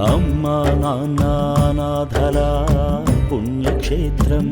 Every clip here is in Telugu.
అమ్మా నాన్న అనాథల పుణ్యక్షేత్రం.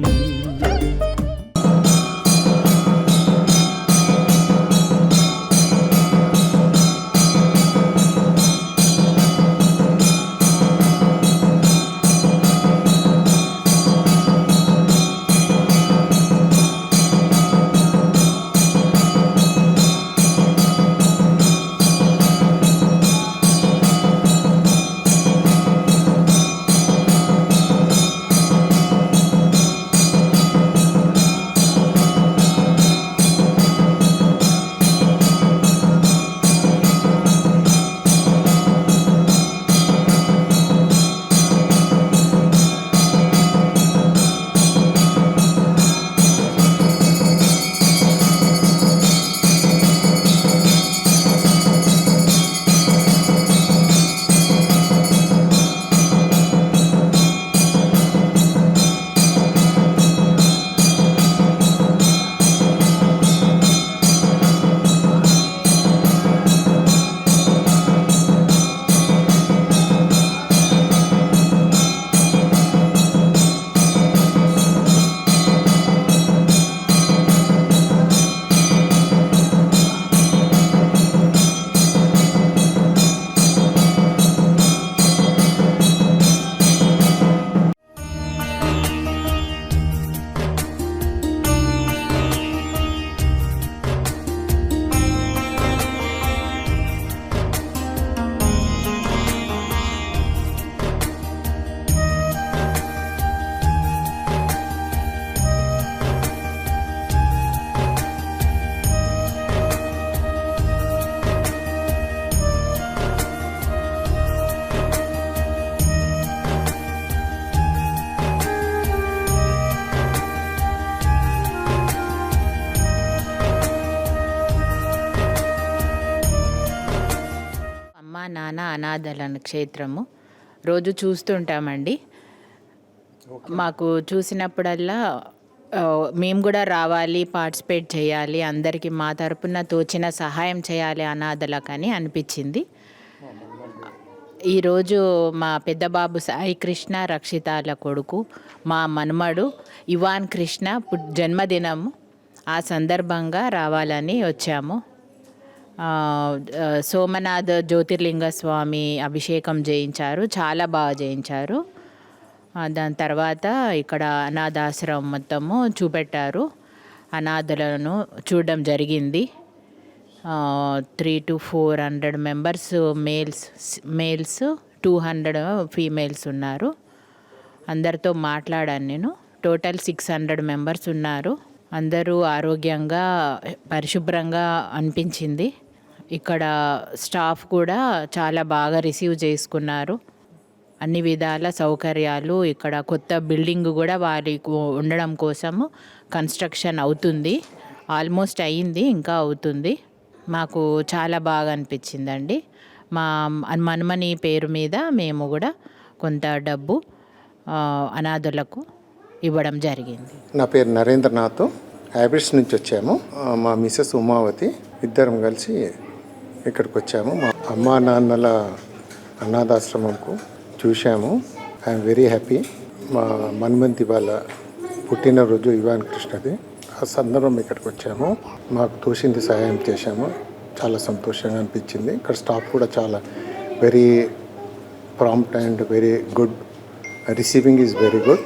అమ్మా నాన్న అనాథల క్షేత్రము రోజు చూస్తుంటామండి. మాకు చూసినప్పుడల్లా మేము కూడా రావాలి, పార్టిసిపేట్ చేయాలి, అందరికీ మా తరపున తోచిన సహాయం చేయాలి అనాథలకని అనిపించింది. ఈరోజు మా పెద్ద బాబు సాయి కృష్ణ రక్షితాల కొడుకు మా మనుమడు ఇవాన్ కృష్ణ జన్మదినము. ఆ సందర్భంగా రావాలని వచ్చాము. సోమనాథ్ జ్యోతిర్లింగ స్వామి అభిషేకం చేయించారు, చాలా బాగా చేయించారు. దాని తర్వాత ఇక్కడ అనాథాశ్రమం మొత్తము చూపెట్టారు. అనాథలను చూడడం జరిగింది. 300 to 400 మెంబర్స్ మేల్స్ 200 ఫీమేల్స్ ఉన్నారు. అందరితో మాట్లాడాను నేను. టోటల్ 600 మెంబర్స్ ఉన్నారు. అందరూ ఆరోగ్యంగా పరిశుభ్రంగా అనిపించింది. ఇక్కడ స్టాఫ్ కూడా చాలా బాగా రిసీవ్ చేసుకున్నారు. అన్ని విధాల సౌకర్యాలు, ఇక్కడ కొత్త బిల్డింగ్ కూడా వారికి ఉండడం కోసము కన్స్ట్రక్షన్ అవుతుంది. ఆల్మోస్ట్ అయ్యింది, ఇంకా అవుతుంది. మాకు చాలా బాగా అనిపించిందండి. మా మన్మని పేరు మీద మేము కూడా కొంత డబ్బు అనాథులకు ఇవ్వడం జరిగింది. నా పేరు నరేంద్రనాథ్, హ్యాబిట్స్ నుంచి వచ్చాము. మా మిసెస్ ఉమావతి ఇద్దరం కలిసి ఇక్కడికి వచ్చాము. మా అమ్మా నాన్నల అనాథాశ్రమంకు చూశాము. I'm very happy. మా మన్మంతి వాళ్ళ పుట్టినరోజు ఇవాన్ కృష్ణది. ఆ సందర్భం ఇక్కడికి వచ్చాము. మాకు తోచింది సహాయం చేశాము. చాలా సంతోషంగా అనిపించింది. ఇక్కడ స్టాఫ్ కూడా చాలా very prompt and very good. Receiving is very good.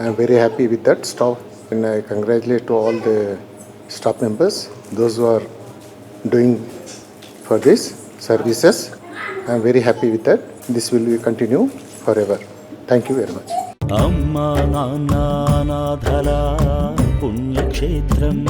I'm very happy with that staff. And I congratulate to all the staff members, those who are doing for this services. I am very happy with that. This will continue forever. Thank you very much. అమ్మా నాన్న అనాథల పుణ్యక్షేత్రం.